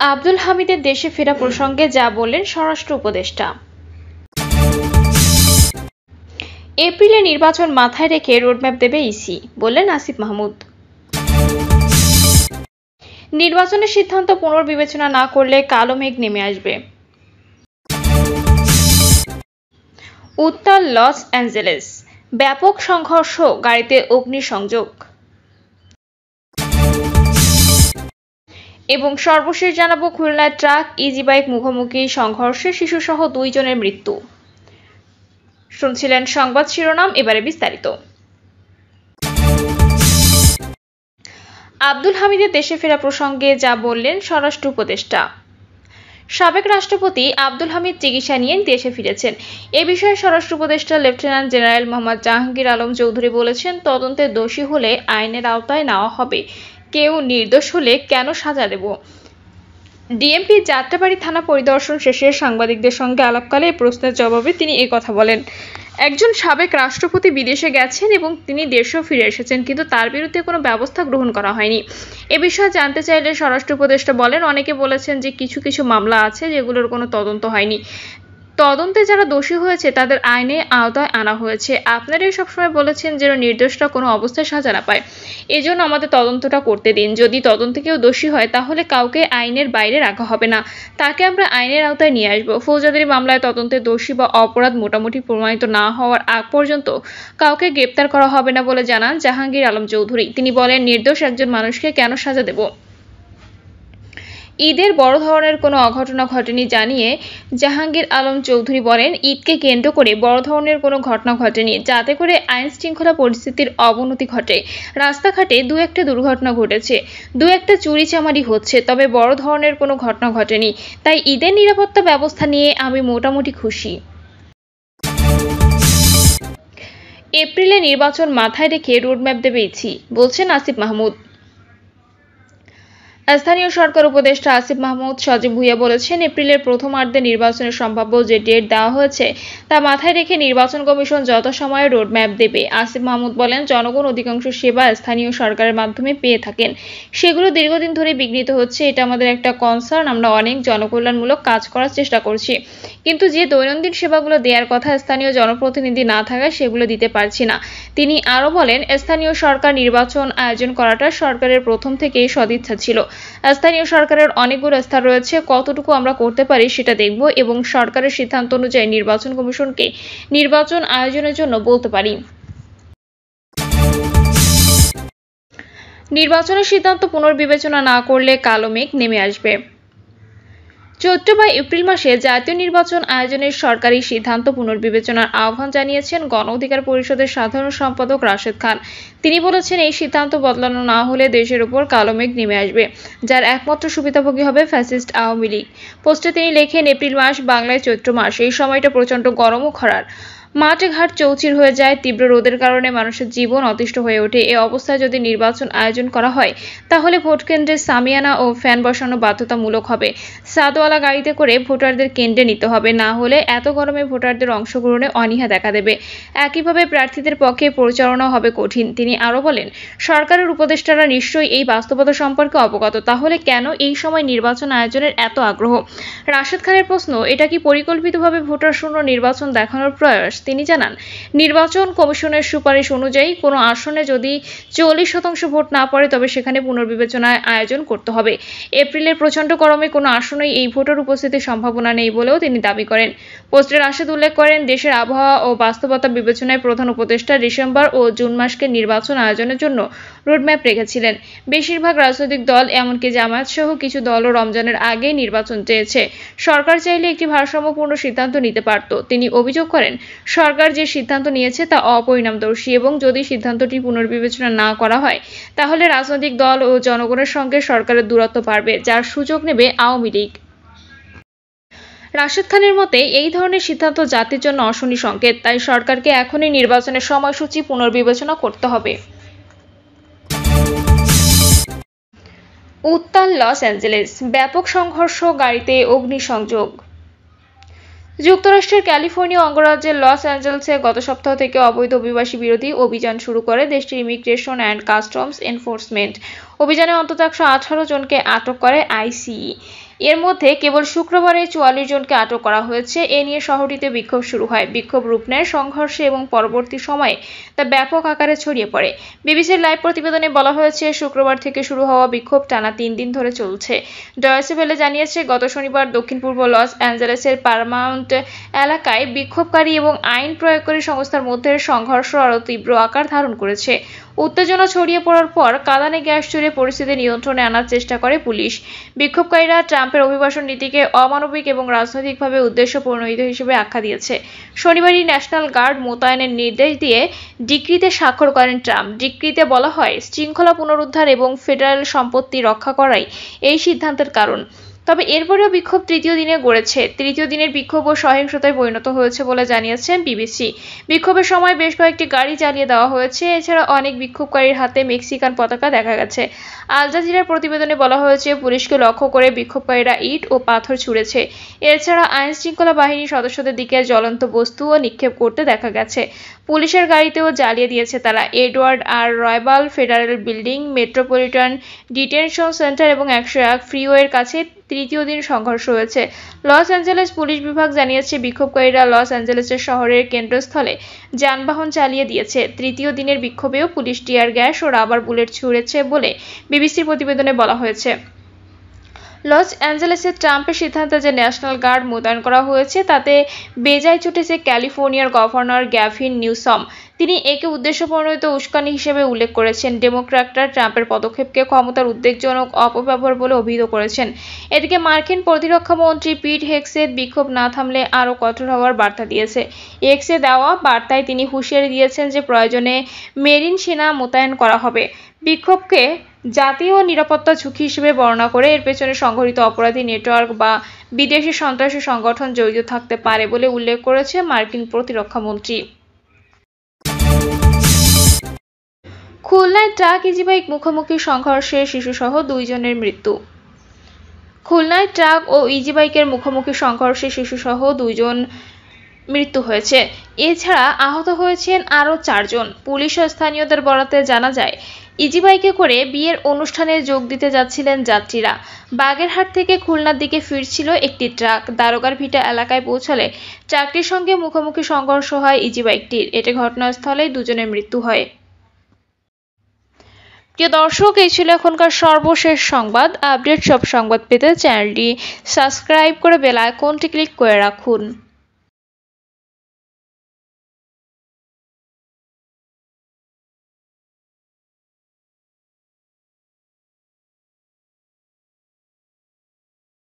আব্দুল হামিদের দেশে ফেরা প্রসঙ্গে যা বললেন স্বরাষ্ট্র উপদেষ্টা। এপ্রিলে নির্বাচন মাথায় রেখে রোডম্যাপ দেবে ইসি, বললেন আসিফ মাহমুদ। নির্বাচনের সিদ্ধান্ত পুনর্বিবেচনা না করলে কালো মেঘ নেমে আসবে। উত্তাল লস অ্যাঞ্জেলেস, ব্যাপক সংঘর্ষ, গাড়িতে অগ্নিসংযোগ। এবং সর্বশেষ জানাবো খুলনায় ট্রাক ইজি বাইক মুখোমুখি সংঘর্ষে শিশুসহ 2 জনের মৃত্যু। শুনছিলেন সংবাদ শিরোনাম, এবারে বিস্তারিত। আব্দুল হামিদের দেশে ফেরা প্রসঙ্গে যা বললেন স্বরাষ্ট্র উপদেষ্টা। সাবেক রাষ্ট্রপতি আব্দুল হামিদ চিকিৎসা নিয়ে দেশে ফিরেছেন। এ বিষয়ে স্বরাষ্ট্র উপদেষ্টা লেফটেন্যান্ট জেনারেল মোহাম্মদ জাহাঙ্গীর আলম চৌধুরী বলেছেন, তদন্তে দোষী হলে আইনের আওতায় নেওয়া হবে, কেউ নির্দোষ হলে কেন সাজা দেব। ডিএমপি যাত্রাবাড়ি থানা পরিদর্শন শেষে সাংবাদিকদের সঙ্গে আলাপকালে প্রশ্নের জবাবে তিনি কথা বলেন। একজন সাবেক রাষ্ট্রপতি বিদেশে গেছেন এবং তিনি দেশেও ফিরে এসেছেন, কিন্তু তার বিরুদ্ধে কোনো ব্যবস্থা গ্রহণ করা হয়নি। এ বিষয়ে জানতে চাইলে স্বরাষ্ট্র উপদেষ্টা বলেন, অনেকে বলেছেন যে কিছু মামলা আছে যেগুলোর কোনো তদন্ত হয়নি। তদন্তে যারা দোষী হয়েছে তাদের আইনে আওতায় আনা হয়েছে। আপনারাই সবসময় বলেছেন যেন নির্দোষরা কোনো অবস্থায় সাজা না পায়, এজন্য আমাদের তদন্তটা করতে দিন। যদি তদন্তে কেউ দোষী হয় তাহলে কাউকে আইনের বাইরে রাখা হবে না, তাকে আমরা আইনের আওতায় নিয়ে আসবো। ফৌজদারি মামলায় তদন্তে দোষী বা অপরাধ মোটামুটি প্রমাণিত না হওয়ার আগ পর্যন্ত কাউকে গ্রেপ্তার করা হবে না বলে জানান জাহাঙ্গীর আলম চৌধুরী। তিনি বলেন, নির্দোষ একজন মানুষকে কেন সাজা দেব। ঈদের বড় ধরনের কোনো অঘটনা ঘটেনি জানিয়ে জাহাঙ্গীর আলম চৌধুরী বলেন, ঈদকে কেন্দ্র করে বড় ধরনের কোনো ঘটনা ঘটেনি যাতে করে আইন শৃঙ্খলা পরিস্থিতির অবনতি ঘটে। রাস্তাঘাটে 2-1টা দুর্ঘটনা ঘটেছে, 2-1টা চুরি চামারি হচ্ছে, তবে বড় ধরনের কোনো ঘটনা ঘটেনি। তাই ঈদের নিরাপত্তা ব্যবস্থা নিয়ে আমি মোটামুটি খুশি। এপ্রিলে নির্বাচন মাথায় রেখে রোডম্যাপ দেবে ইসি, বলছেন আসিফ মাহমুদ। স্থানীয় সরকার উপদেষ্টা আসিফ মাহমুদ সজীব ভুঁইয়া বলেছেন, এপ্রিলের প্রথমার্ধে নির্বাচনের সম্ভাব্য যে ডেট দেওয়া হয়েছে তা মাথায় রেখে নির্বাচন কমিশন যথাসময়ে রোডম্যাপ দেবে। আসিফ মাহমুদ বলেন, জনগণ অধিকাংশ সেবা স্থানীয় সরকারের মাধ্যমে পেয়ে থাকেন, সেগুলো দীর্ঘদিন ধরে বিঘ্নিত হচ্ছে। এটা আমাদের একটা কনসার্ন। আমরা অনেক জনকল্যাণমূলক কাজ করার চেষ্টা করছি, কিন্তু যে দৈনন্দিন সেবাগুলো দেওয়ার কথা স্থানীয় জনপ্রতিনিধি না থাকায় সেগুলো দিতে পারছি না। তিনি আরও বলেন, স্থানীয় সরকার নির্বাচন আয়োজন করাটা সরকারের প্রথম থেকেই সদিচ্ছা ছিল। স্থানীয় সরকারের অনেকগুলো স্তর রয়েছে, কতটুকু আমরা করতে পারি সেটা দেখব এবং সরকারের সিদ্ধান্ত অনুযায়ী নির্বাচন কমিশনকে নির্বাচন আয়োজনের জন্য বলতে পারি। নির্বাচনের সিদ্ধান্ত পুনর্বিবেচনা না করলে কালো মেঘ নেমে আসবে। চৈত্র বা এপ্রিল মাসে জাতীয় নির্বাচন আয়োজনের সরকারি সিদ্ধান্ত পুনর্বিবেচনার আহ্বান জানিয়েছেন গণ অধিকার পরিষদের সাধারণ সম্পাদক রাশেদ খান। তিনি বলেছেন, এই সিদ্ধান্ত বদলানো না হলে দেশের উপর কালো মেঘ নেমে আসবে, যার একমাত্র সুবিধাভোগী হবে ফ্যাসিস্ট আওয়ামী লীগ। পোস্টে তিনি লেখেন, এপ্রিল মাস বাংলায় চৈত্র মাস, এই সময়টা প্রচণ্ড গরম ও খরার। মাঠে ঘাট চৌচির হয়ে যায়, তীব্র রোদের কারণে মানুষের জীবন অতিষ্ঠ হয়ে ওঠে। এ অবস্থায় যদি নির্বাচন আয়োজন করা হয় তাহলে ভোটকেন্দ্রে সামিয়ানা ও ফ্যান বসানো বাধ্যতামূলক হবে। সাদওয়ালা গাড়িতে করে ভোটারদের কেন্দ্রে নিতে হবে, না হলে এত গরমে ভোটারদের অংশগ্রহণে অনীহা দেখা দেবে। একইভাবে প্রার্থীদের পক্ষে পরিচালনা হবে কঠিন। তিনি আরও বলেন, সরকারের উপদেষ্টারা নিশ্চয়ই এই বাস্তবতা সম্পর্কে অবগত, তাহলে কেন এই সময় নির্বাচন আয়োজনের এত আগ্রহ। রাশেদ খানের প্রশ্ন, এটা কি পরিকল্পিতভাবে ভোটার শূন্য নির্বাচন দেখানোর প্রয়াস। তিনি জানান, নির্বাচন কমিশনের সুপারিশ অনুযায়ী কোনো আসনে যদি 40% ভোট না পড়ে তবে সেখানে পুনর্বিবেচনায় আয়োজন করতে হবে। এপ্রিলের প্রচণ্ড গরমে কোনো আসনেই এই ভোটের উপস্থিতির সম্ভাবনা নেই বলেও তিনি দাবি করেন। পোস্টে রাশেদ উল্লেখ করেন, দেশের আবহাওয়া ও বাস্তবতা বিবেচনায় প্রধান উপদেষ্টা ডিসেম্বর ও জুন মাসকে নির্বাচন আয়োজনের জন্য রোডম্যাপ রেখেছিলেন। বেশিরভাগ রাজনৈতিক দল, এমনকি জামায়াত সহ কিছু দলও রমজানের আগেই নির্বাচন চেয়েছে। সরকার চাইলে একটি ভারসাম্যপূর্ণ সিদ্ধান্ত নিতে পারত। তিনি অভিযোগ করেন, সরকার যে সিদ্ধান্ত নিয়েছে তা অপরিণামদর্শী এবং যদি সিদ্ধান্তটি পুনর্বিবেচনা না করা হয় তাহলে রাজনৈতিক দল ও জনগণের সঙ্গে সরকারের দূরত্ব বাড়বে, যার সুযোগ নেবে আওয়ামী লীগ। রাশেদ খানের মতে, এই ধরনের সিদ্ধান্ত জাতির জন্য অশনি সংকেত, তাই সরকারকে এখনই নির্বাচনের সময়সূচি পুনর্বিবেচনা করতে হবে। উত্তাল লস অ্যাঞ্জেলেস, ব্যাপক সংঘর্ষ, গাড়িতে অগ্নিসংযোগ। যুক্তরাষ্ট্রের ক্যালিফোর্নিয়া অঙ্গরাজ্যের লস অ্যাঞ্জেলেসে গত সপ্তাহ থেকে অবৈধ অভিবাসী বিরোধী অভিযান শুরু করে দেশটির ইমিগ্রেশন অ্যান্ড কাস্টমস এনফোর্সমেন্ট। অভিযানে অন্তত 118 জনকে আটক করে আইসিই। এর মধ্যে কেবল শুক্রবারে 44 জনকে আটক করা হয়েছে। এ নিয়ে শহরটিতে বিক্ষোভ শুরু হয়। বিক্ষোভ রূপ নেয় সংঘর্ষে এবং পরবর্তী সময়ে তা ব্যাপক আকারে ছড়িয়ে পড়ে। বিবিসির লাইভ প্রতিবেদনে বলা হয়েছে, শুক্রবার থেকে শুরু হওয়া বিক্ষোভ টানা 3 দিন ধরে চলছে। ডয়েচে ভেলে জানিয়েছে, গত শনিবার দক্ষিণ-পূর্ব লস অ্যাঞ্জেলেসের পারামাউন্ট এলাকায় বিক্ষোভকারী এবং আইন প্রয়োগকারী সংস্থার মধ্যে সংঘর্ষ আরও তীব্র আকার ধারণ করেছে। উত্তেজনা ছড়িয়ে পড়ার পর কাঁদানে গ্যাস ছুড়ে পরিস্থিতি নিয়ন্ত্রণে আনার চেষ্টা করে পুলিশ। বিক্ষোভকারীরা ট্রাম্পের অভিবাসন নীতিকে অমানবিক এবং রাজনৈতিকভাবে উদ্দেশ্যপ্রণোদিত হিসেবে আখ্যা দিয়েছে। শনিবারই ন্যাশনাল গার্ড মোতায়েনের নির্দেশ দিয়ে ডিক্রিতে স্বাক্ষর করেন ট্রাম্প। ডিক্রিতে বলা হয়, শৃঙ্খলা পুনরুদ্ধার এবং ফেডারেল সম্পত্তি রক্ষা করাই এই সিদ্ধান্তের কারণ। তবে এরপরেও বিক্ষোভ তৃতীয় দিনে গড়েছে। তৃতীয় দিনের বিক্ষোভ ও সহিংসতায় পরিণত হয়েছে বলে জানিয়েছেন বিবিসি। বিক্ষোভের সময় বেশ কয়েকটি গাড়ি জ্বালিয়ে দেওয়া হয়েছে। এছাড়া অনেক বিক্ষোভকারীর হাতে মেক্সিকান পতাকা দেখা গেছে। আল জাজিরার প্রতিবেদনে বলা হয়েছে, পুলিশকে লক্ষ্য করে বিক্ষোভকারীরা ইট ও পাথর ছুঁড়েছে। এছাড়া আইন শৃঙ্খলা বাহিনীর সদস্যদের দিকে জ্বলন্ত বস্তুও নিক্ষেপ করতে দেখা গেছে। পুলিশের গাড়িতেও জ্বালিয়ে দিয়েছে তারা। Edward R Roybal federal building, metropolitan detention center এবং 101 ফ্রিওয়ের কাছে তৃতীয় দিন সংঘর্ষ হয়েছে। লস অ্যাঞ্জেলেস পুলিশ বিভাগ জানিয়েছে, বিক্ষোভকারীরা লস অ্যাঞ্জেলেসের শহরের কেন্দ্রস্থলে যানবাহন চালিয়ে দিয়েছে। তৃতীয় দিনের বিক্ষোভেও পুলিশ টিয়ার গ্যাস ও রাবার বুলেট ছুঁড়েছে বলে বিবিসির প্রতিবেদনে বলা হয়েছে। লস অ্যাঞ্জেলেসে ট্রাম্পের সিদ্ধান্তে যে ন্যাশনাল গার্ড মোতায়েন করা হয়েছে তাতে বেজায় চটেছে ক্যালিফোর্নিয়ার গভর্নর গ্যাভিন নিউসম। তিনি একে উদ্দেশ্যপ্রণোদিত উস্কানি হিসেবে উল্লেখ করেছেন। ডেমোক্র্যাটরা ট্রাম্পের পদক্ষেপকে ক্ষমতার উদ্বেগজনক অপব্যবহার বলে অভিহিত করেছেন। এদিকে মার্কিন প্রতিরক্ষা মন্ত্রী পিট হেগসেট বিক্ষোভ না থামলে আরও কঠোর হওয়ার বার্তা দিয়েছে। এক্সে দেওয়া বার্তায় তিনি হুঁশিয়ারি দিয়েছেন যে প্রয়োজনে মেরিন সেনা মোতায়েন করা হবে। বিক্ষোভকে জাতীয় নিরাপত্তা ঝুঁকি হিসেবে বর্ণনা করে এর পেছনে সংগঠিত অপরাধী নেটওয়ার্ক বা বিদেশি সন্ত্রাসী সংগঠন জড়িত থাকতে পারে বলে উল্লেখ করেছে মার্কিন প্রতিরক্ষা মন্ত্রী। খুলনায় ট্রাক ইজিবাইক মুখোমুখি সংঘর্ষে শিশুসহ 2 জনের মৃত্যু। খুলনায় ট্রাক ও ইজিবাইকের মুখোমুখি সংঘর্ষে শিশুসহ 2 জন মৃত্যু হয়েছে। এছাড়া আহত হয়েছেন আরও 4 জন। পুলিশ ও স্থানীয়দের বরাতে জানা যায়, ইজিবাইকে করে বিয়ের অনুষ্ঠানে যোগ দিতে যাচ্ছিলেন যাত্রীরা। বাগেরহাট থেকে খুলনার দিকে ফিরছিল একটি ট্রাক। দারোগার ভিটা এলাকায় পৌঁছালে ট্রাকটির সঙ্গে মুখোমুখি সংঘর্ষ হয় ইজিবাইকটির। এতে ঘটনাস্থলেই 2 জনের মৃত্যু হয়। প্রিয় দর্শক, এই ছিল এখনকার সর্বশেষ সংবাদ। আপডেট সব সংবাদ পেতে চ্যানেলটি সাবস্ক্রাইব করে বেল আইকনটি ক্লিক করে রাখুন।